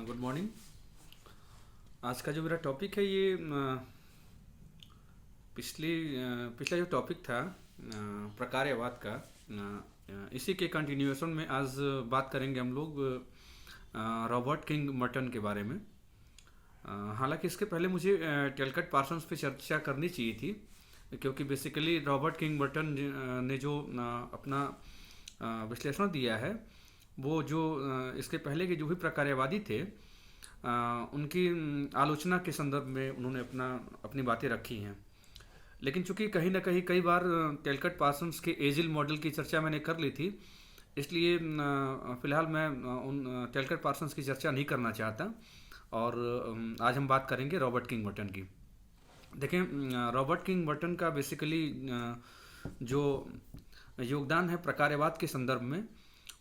Good morning. आज का जो मेरा टॉपिक है ये पिछला जो टॉपिक था प्रकार्यवाद का, इसी के कंटिन्यूएशन में आज बात करेंगे हम लोग रॉबर्ट किंग मर्टन के बारे में। हालांकि इसके पहले मुझे टेलकट पार्सन्स पे चर्चा करनी चाहिए थी, क्योंकि बेसिकली रॉबर्ट किंग मर्टन ने जो अपना विश्लेषण दिया है वो जो इसके पहले के जो भी प्रकार्यवादी थे उनकी आलोचना के संदर्भ में उन्होंने अपनी बातें रखी हैं। लेकिन चूंकि कहीं ना कहीं कई बार टेलकट पार्सन्स के एजिल मॉडल की चर्चा मैंने कर ली थी, इसलिए फ़िलहाल मैं उन टेलकट पार्सन्स की चर्चा नहीं करना चाहता और आज हम बात करेंगे रॉबर्ट किंग मर्टन की। देखें, रॉबर्ट किंग मर्टन का बेसिकली जो योगदान है प्रकार्यवाद के संदर्भ में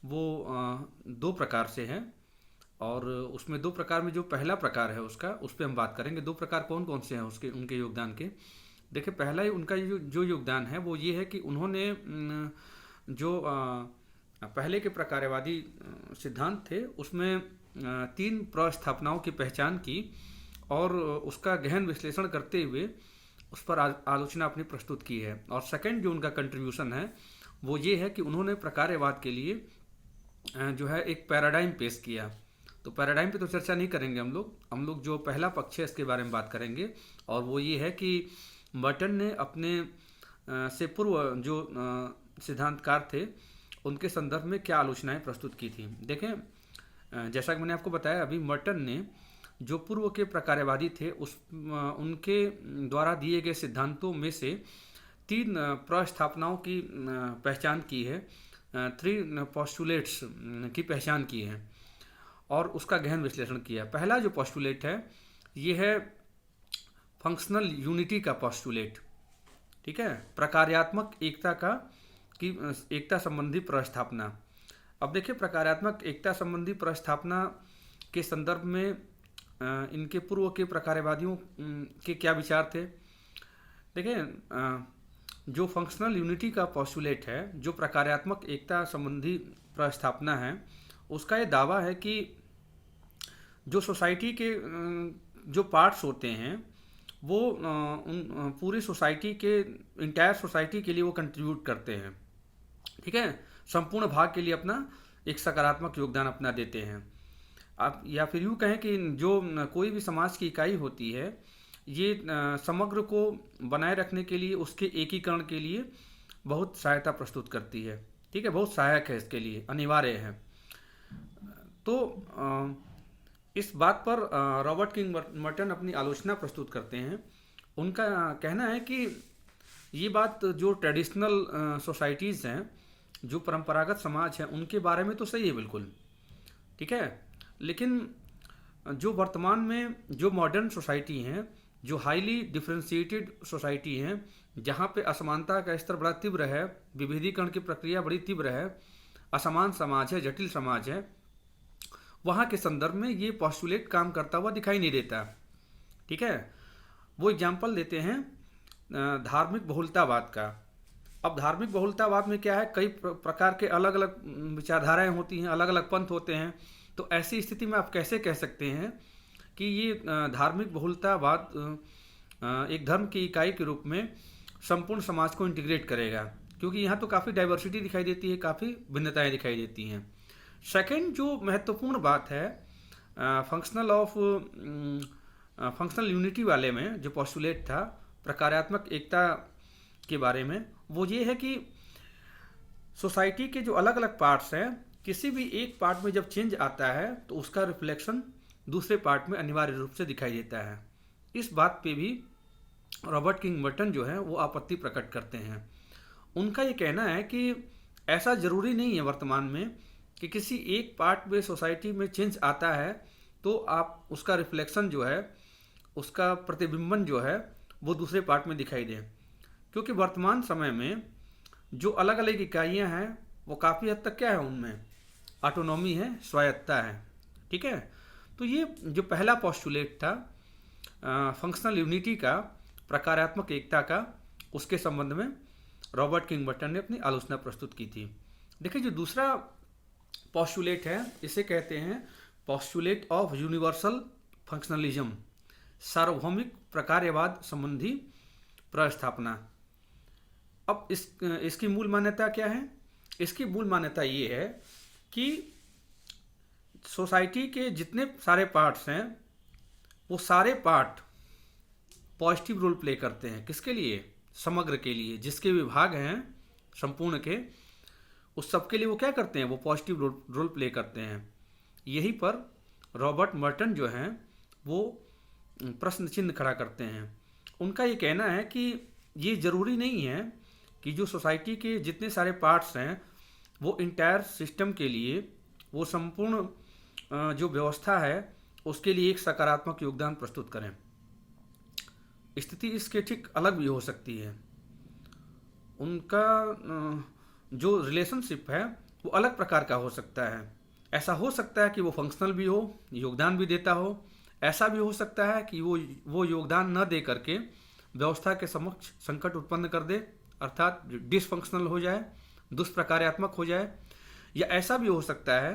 वो दो प्रकार से है, और उसमें दो प्रकार में जो पहला प्रकार है उसका उस पर हम बात करेंगे। दो प्रकार कौन कौन से हैं उनके योगदान के। देखिए, पहला ही उनका जो योगदान है वो ये है कि उन्होंने जो पहले के प्रकार्यवादी सिद्धांत थे उसमें तीन प्रस्थापनाओं की पहचान की और उसका गहन विश्लेषण करते हुए उस पर आलोचना अपनी प्रस्तुत की है। और सेकंड जो उनका कंट्रीब्यूशन है वो ये है कि उन्होंने प्रकार्यवाद के लिए जो है एक पैराडाइम पेश किया। तो पैराडाइम पे तो चर्चा नहीं करेंगे हम लोग जो पहला पक्ष है इसके बारे में बात करेंगे, और वो ये है कि मर्टन ने अपने से पूर्व जो सिद्धांतकार थे उनके संदर्भ में क्या आलोचनाएं प्रस्तुत की थी। देखें, जैसा कि मैंने आपको बताया अभी, मर्टन ने जो पूर्व के प्रकार्यवादी थे उनके द्वारा दिए गए सिद्धांतों में से तीन प्रस्थापनाओं की पहचान की है, थ्री पोस्टुलेट्स की पहचान की है और उसका गहन विश्लेषण किया। पहला जो पोस्टुलेट है ये है फंक्शनल यूनिटी का पोस्टुलेट, ठीक है, प्रकार्यात्मक एकता संबंधी प्रस्थापना। अब देखिए, प्रकार्यात्मक एकता संबंधी प्रस्थापना के संदर्भ में इनके पूर्व के प्रकार्यवादियों के क्या विचार थे। देखिए, जो फंक्शनल यूनिटी का पोस्टुलेट है, जो प्रकार्यात्मक एकता संबंधी प्रस्थापना है, उसका ये दावा है कि जो सोसाइटी के जो पार्ट्स होते हैं वो उन पूरी सोसाइटी के इंटायर सोसाइटी के लिए वो कंट्रीब्यूट करते हैं, ठीक है, संपूर्ण भाग के लिए अपना एक सकारात्मक योगदान अपना देते हैं। आप या फिर यूँ कहें कि जो कोई भी समाज की इकाई होती है ये समग्र को बनाए रखने के लिए, उसके एकीकरण के लिए बहुत सहायता प्रस्तुत करती है, ठीक है, बहुत सहायक है, इसके लिए अनिवार्य है। तो इस बात पर रॉबर्ट किंग मर्टन अपनी आलोचना प्रस्तुत करते हैं। उनका कहना है कि ये बात जो ट्रेडिशनल सोसाइटीज़ हैं, जो परंपरागत समाज हैं, उनके बारे में तो सही है बिल्कुल, ठीक है, लेकिन जो वर्तमान में जो मॉडर्न सोसाइटी हैं, जो हाईली डिफ्रेंशिएटेड सोसाइटी हैं, जहाँ पे असमानता का स्तर बड़ा तीव्र है, विभेदीकरण की प्रक्रिया बड़ी तीव्र है, असमान समाज है, जटिल समाज है, वहाँ के संदर्भ में ये पोस्टुलेट काम करता हुआ दिखाई नहीं देता, ठीक है। वो एग्जाम्पल देते हैं धार्मिक बहुलतावाद का। अब धार्मिक बहुलतावाद में क्या है, कई प्रकार के अलग अलग विचारधाराएं होती हैं, अलग अलग पंथ होते हैं। तो ऐसी स्थिति में आप कैसे कह सकते हैं कि ये धार्मिक बहुलतावाद एक धर्म की इकाई के रूप में संपूर्ण समाज को इंटीग्रेट करेगा, क्योंकि यहाँ तो काफ़ी डाइवर्सिटी दिखाई देती है, काफ़ी भिन्नताएं दिखाई देती हैं। सेकंड जो महत्वपूर्ण बात है फंक्शनल यूनिटी वाले में जो पोस्टुलेट था प्रकार्यात्मक एकता के बारे में, वो ये है कि सोसाइटी के जो अलग अलग पार्ट्स हैं, किसी भी एक पार्ट में जब चेंज आता है तो उसका रिफ्लेक्शन दूसरे पार्ट में अनिवार्य रूप से दिखाई देता है। इस बात पे भी रॉबर्ट किंग मर्टन जो है वो आपत्ति प्रकट करते हैं। उनका ये कहना है कि ऐसा ज़रूरी नहीं है वर्तमान में कि किसी एक पार्ट में सोसाइटी में चेंज आता है तो आप उसका रिफ्लेक्शन जो है, उसका प्रतिबिंबन जो है वो दूसरे पार्ट में दिखाई दे, क्योंकि वर्तमान समय में जो अलग अलग इकाइयाँ हैं वो काफ़ी हद तक क्या है, उनमें ऑटोनॉमी है, स्वायत्ता है, ठीक है। तो ये जो पहला पोस्टुलेट था फंक्शनल यूनिटी का, प्रकार्यात्मक एकता का, उसके संबंध में रॉबर्ट किंग मर्टन ने अपनी आलोचना प्रस्तुत की थी। देखिए, जो दूसरा पोस्टुलेट है इसे कहते हैं पॉस्टुलेट ऑफ यूनिवर्सल फंक्शनलिज्म, सार्वभौमिक प्रकार्यवाद संबंधी प्रस्थापना। अब इसकी मूल मान्यता क्या है? इसकी मूल मान्यता ये है कि सोसाइटी के जितने सारे पार्ट्स हैं वो सारे पार्ट पॉजिटिव रोल प्ले करते हैं। किसके लिए? समग्र के लिए। जिसके विभाग हैं संपूर्ण के, उस सब के लिए वो क्या करते हैं? वो पॉजिटिव रोल प्ले करते हैं। यहीं पर रॉबर्ट मर्टन जो हैं वो प्रश्न चिन्ह खड़ा करते हैं। उनका ये कहना है कि ये ज़रूरी नहीं है कि जो सोसाइटी के जितने सारे पार्ट्स हैं वो इंटायर सिस्टम के लिए, वो संपूर्ण जो व्यवस्था है उसके लिए एक सकारात्मक योगदान प्रस्तुत करें। स्थिति इसके ठीक अलग भी हो सकती है। उनका जो रिलेशनशिप है वो अलग प्रकार का हो सकता है। ऐसा हो सकता है कि वो फंक्शनल भी हो, योगदान भी देता हो। ऐसा भी हो सकता है कि वो योगदान न दे करके व्यवस्था के समक्ष संकट उत्पन्न कर दे, अर्थात डिसफंक्शनल हो जाए, दुष्प्रकार्यात्मक हो जाए। या ऐसा भी हो सकता है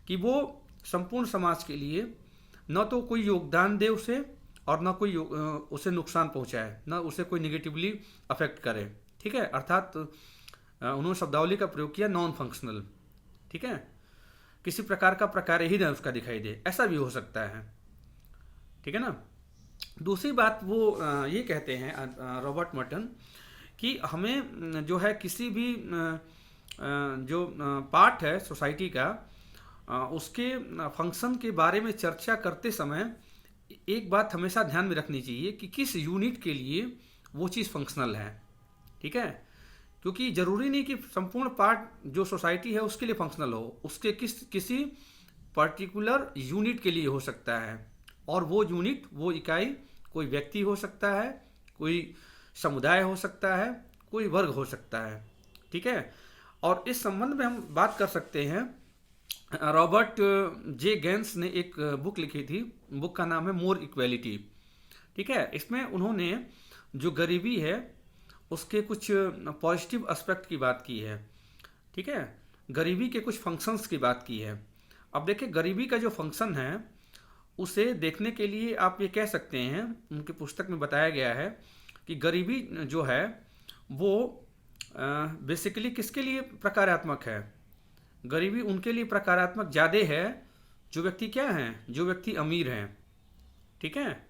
कि वो संपूर्ण समाज के लिए न तो कोई योगदान दे उसे, और न कोई उसे नुकसान पहुंचाए, न उसे कोई निगेटिवली अफेक्ट करे। ठीक है, अर्थात उन्होंने शब्दावली का प्रयोग किया नॉन फंक्शनल। ठीक है, किसी प्रकार का प्रकार्य ही न उसका दिखाई दे, ऐसा भी हो सकता है। ठीक है ना। दूसरी बात वो ये कहते हैं रॉबर्ट मर्टन कि हमें जो है किसी भी जो पार्ट है सोसाइटी का, उसके फंक्शन के बारे में चर्चा करते समय एक बात हमेशा ध्यान में रखनी चाहिए कि किस यूनिट के लिए वो चीज़ फंक्शनल है। ठीक है, क्योंकि ज़रूरी नहीं कि संपूर्ण पार्ट जो सोसाइटी है उसके लिए फंक्शनल हो, उसके किसी पर्टिकुलर यूनिट के लिए हो सकता है। और वो यूनिट, वो इकाई कोई व्यक्ति हो सकता है, कोई समुदाय हो सकता है, कोई वर्ग हो सकता है। ठीक है, और इस संबंध में हम बात कर सकते हैं, रॉबर्ट जे गेंस ने एक बुक लिखी थी, बुक का नाम है मोर इक्वेलिटी। ठीक है, इसमें उन्होंने जो गरीबी है उसके कुछ पॉजिटिव एस्पेक्ट की बात की है। ठीक है, गरीबी के कुछ फंक्शंस की बात की है। अब देखिए, गरीबी का जो फंक्शन है उसे देखने के लिए आप ये कह सकते हैं, उनकी पुस्तक में बताया गया है कि गरीबी जो है वो बेसिकली किसके लिए प्रकारात्मक है? गरीबी उनके लिए प्रकारात्मक ज़्यादा है जो व्यक्ति क्या हैं, जो व्यक्ति अमीर हैं। ठीक है,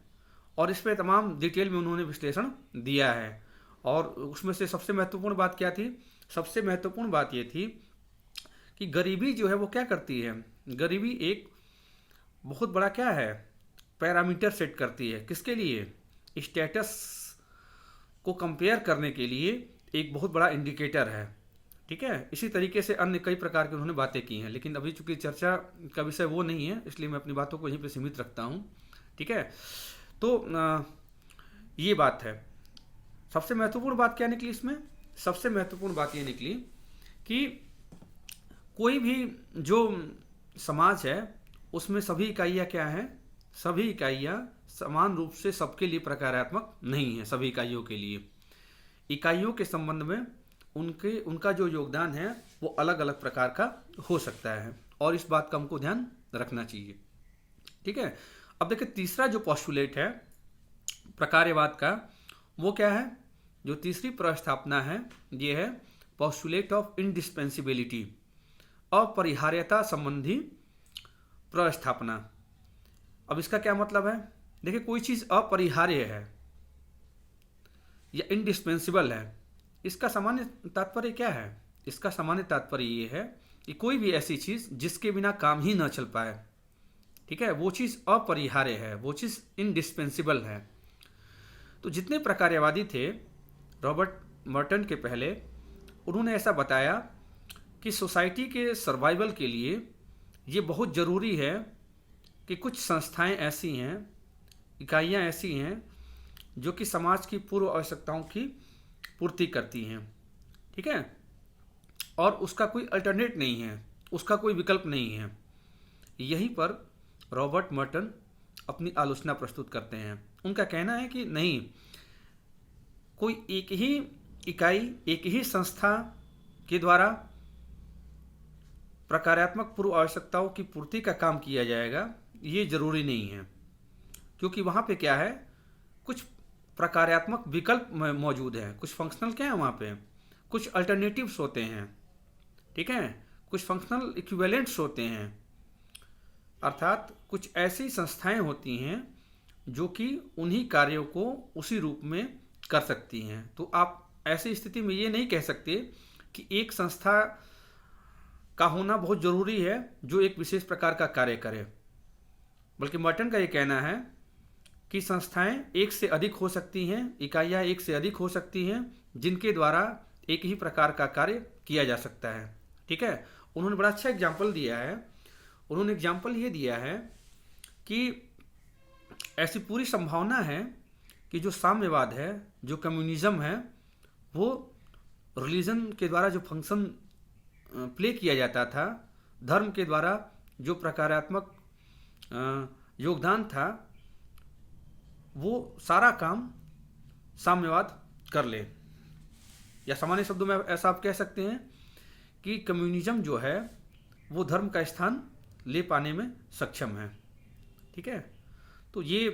और इस पे तमाम डिटेल में उन्होंने विश्लेषण दिया है। और उसमें से सबसे महत्वपूर्ण बात क्या थी? सबसे महत्वपूर्ण बात ये थी कि गरीबी जो है वो क्या करती है? गरीबी एक बहुत बड़ा क्या है, पैरामीटर सेट करती है। किसके लिए? स्टेटस को कंपेयर करने के लिए एक बहुत बड़ा इंडिकेटर है। ठीक है, इसी तरीके से अन्य कई प्रकार की उन्होंने बातें की हैं, लेकिन अभी चूंकि चर्चा का विषय वो नहीं है, इसलिए मैं अपनी बातों को यहीं पे सीमित रखता हूँ। ठीक है, तो ये बात है। सबसे महत्वपूर्ण बात क्या निकली इसमें? सबसे महत्वपूर्ण बात ये निकली कि कोई भी जो समाज है उसमें सभी इकाइयाँ क्या हैं? सभी इकाइयाँ समान रूप से सबके लिए प्रकारात्मक नहीं है। सभी इकाइयों के लिए, इकाइयों के संबंध में उनका जो योगदान है वो अलग अलग प्रकार का हो सकता है, और इस बात का हमको ध्यान रखना चाहिए। ठीक है, अब देखिए तीसरा जो पोस्टुलेट है प्रकार्यवाद का, वो क्या है? जो तीसरी प्रस्थापना है ये है पोस्टुलेट ऑफ इंडिस्पेंसिबिलिटी, अपरिहार्यता संबंधी प्रस्थापना। अब इसका क्या मतलब है? देखिए, कोई चीज़ अपरिहार्य है या इंडिस्पेंसिबल है, इसका सामान्य तात्पर्य क्या है? इसका सामान्य तात्पर्य ये है कि कोई भी ऐसी चीज़ जिसके बिना काम ही न चल पाए, ठीक है, वो चीज़ अपरिहार्य है, वो चीज़ इंडिस्पेंसिबल है। तो जितने प्रकार्यवादी थे रॉबर्ट मर्टन के पहले, उन्होंने ऐसा बताया कि सोसाइटी के सर्वाइवल के लिए ये बहुत ज़रूरी है कि कुछ संस्थाएं ऐसी हैं, इकाइयां ऐसी हैं जो कि समाज की पूर्व आवश्यकताओं की पूर्ति करती हैं। ठीक है, और उसका कोई अल्टरनेट नहीं है, उसका कोई विकल्प नहीं है। यहीं पर रॉबर्ट मर्टन अपनी आलोचना प्रस्तुत करते हैं। उनका कहना है कि नहीं, कोई एक ही इकाई, एक ही संस्था के द्वारा प्रकार्यात्मक पूर्व आवश्यकताओं की पूर्ति का काम किया जाएगा, ये जरूरी नहीं है, क्योंकि वहाँ पे क्या है, कुछ प्रकार्यात्मक विकल्प मौजूद हैं, कुछ फंक्शनल क्या है वहाँ पे, कुछ अल्टरनेटिव्स होते हैं, ठीक है, कुछ फंक्शनल इक्विवेलेंट्स होते हैं, अर्थात कुछ ऐसी संस्थाएं होती हैं जो कि उन्हीं कार्यों को उसी रूप में कर सकती हैं। तो आप ऐसी स्थिति में ये नहीं कह सकते कि एक संस्था का होना बहुत ज़रूरी है जो एक विशेष प्रकार का कार्य करे, बल्कि मर्टन का ये कहना है कि संस्थाएं एक से अधिक हो सकती हैं, इकाइयाँ एक से अधिक हो सकती हैं जिनके द्वारा एक ही प्रकार का कार्य किया जा सकता है। ठीक है, उन्होंने बड़ा अच्छा एग्जाम्पल दिया है। उन्होंने एग्जाम्पल ये दिया है कि ऐसी पूरी संभावना है कि जो साम्यवाद है, जो कम्युनिज्म है, वो रिलीजन के द्वारा जो फंक्शन प्ले किया जाता था, धर्म के द्वारा जो प्रकारात्मक योगदान था, वो सारा काम साम्यवाद कर ले। या सामान्य शब्दों में ऐसा आप कह सकते हैं कि कम्युनिज्म जो है वो धर्म का स्थान ले पाने में सक्षम है। ठीक है, तो ये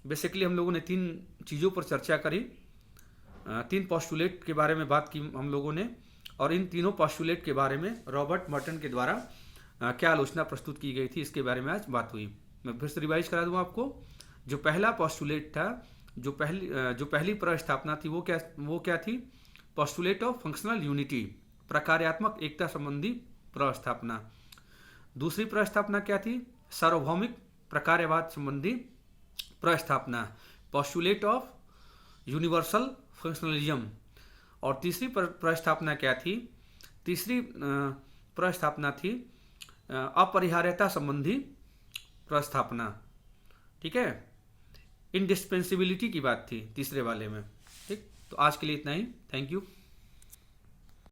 बेसिकली हम लोगों ने 3 चीज़ों पर चर्चा करी, 3 पोस्टुलेट के बारे में बात की हम लोगों ने, और इन तीनों पोस्टुलेट के बारे में रॉबर्ट मर्टन के द्वारा क्या आलोचना प्रस्तुत की गई थी, इसके बारे में आज बात हुई। मैं फिर से रिवाइज करा दूँ आपको। जो पहला पोस्टुलेट था, जो पहली प्रस्थापना थी, वो क्या थी? पोस्टुलेट ऑफ फंक्शनल यूनिटी, प्रकार्यात्मक एकता संबंधी प्रस्थापना। दूसरी प्रस्थापना क्या थी? सार्वभौमिक प्रकार्यवाद संबंधी प्रस्थापना, पोस्टुलेट ऑफ यूनिवर्सल फंक्शनलिज्म। और तीसरी प्रस्थापना क्या थी? तीसरी प्रस्थापना थी अपरिहार्यता संबंधी प्रस्थापना। ठीक है, इंडिस्पेंसिबिलिटी की बात थी तीसरे वाले में। ठीक, तो आज के लिए इतना ही। Thank you.